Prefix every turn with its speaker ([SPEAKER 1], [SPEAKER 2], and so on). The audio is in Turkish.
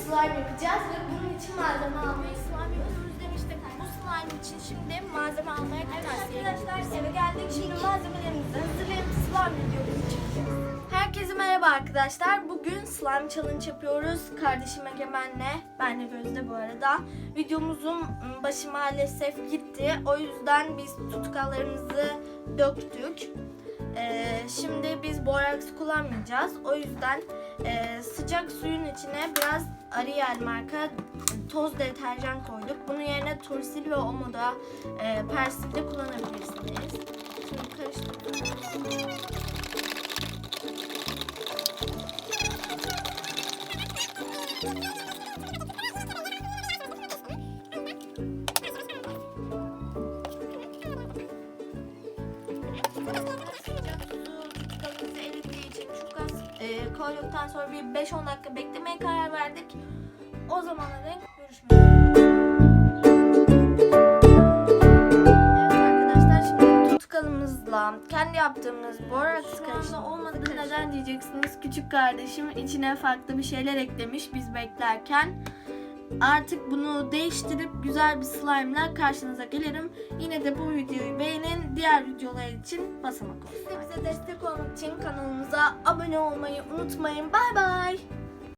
[SPEAKER 1] slime yapacağız ve bunun için malzeme almayı slime yapıyoruz demiştik. Bu slime için şimdi malzeme almaya gideceğiz. Evet arkadaşlar eve geldik. Şimdi malzemelerimizi hazırlayıp slime videomuzu çekeceğiz. Herkese merhaba arkadaşlar. Bugün slime challenge yapıyoruz. Kardeşim Egemen'le, ben de Gözde bu arada. Videomuzun başı maalesef gitti. O yüzden biz tutkallarımızı döktük. Şimdi biz boraks kullanmayacağız. O yüzden sıcak suyun içine biraz Ariel marka toz deterjan koyduk. Bunun yerine Tursil ve Omo'da Persil de kullanabilirsiniz. Şimdi karıştırıyoruz. Koyduktan sonra bir 5-10 dakika beklemeye karar verdik. O zamana dek görüşmek üzere. Evet arkadaşlar, şimdi tutkalımızla kendi yaptığımız boraks karışımı olmadı. Neden diyeceksiniz? Küçük kardeşim içine farklı bir şeyler eklemiş biz beklerken. Artık bunu değiştirip güzel bir slime'la karşınıza gelirim. Yine de bu videoyu beğenin. Diğer videolar için basamak olsun. Bize destek olmak için kanalımıza abone olmayı unutmayın. Bay bay.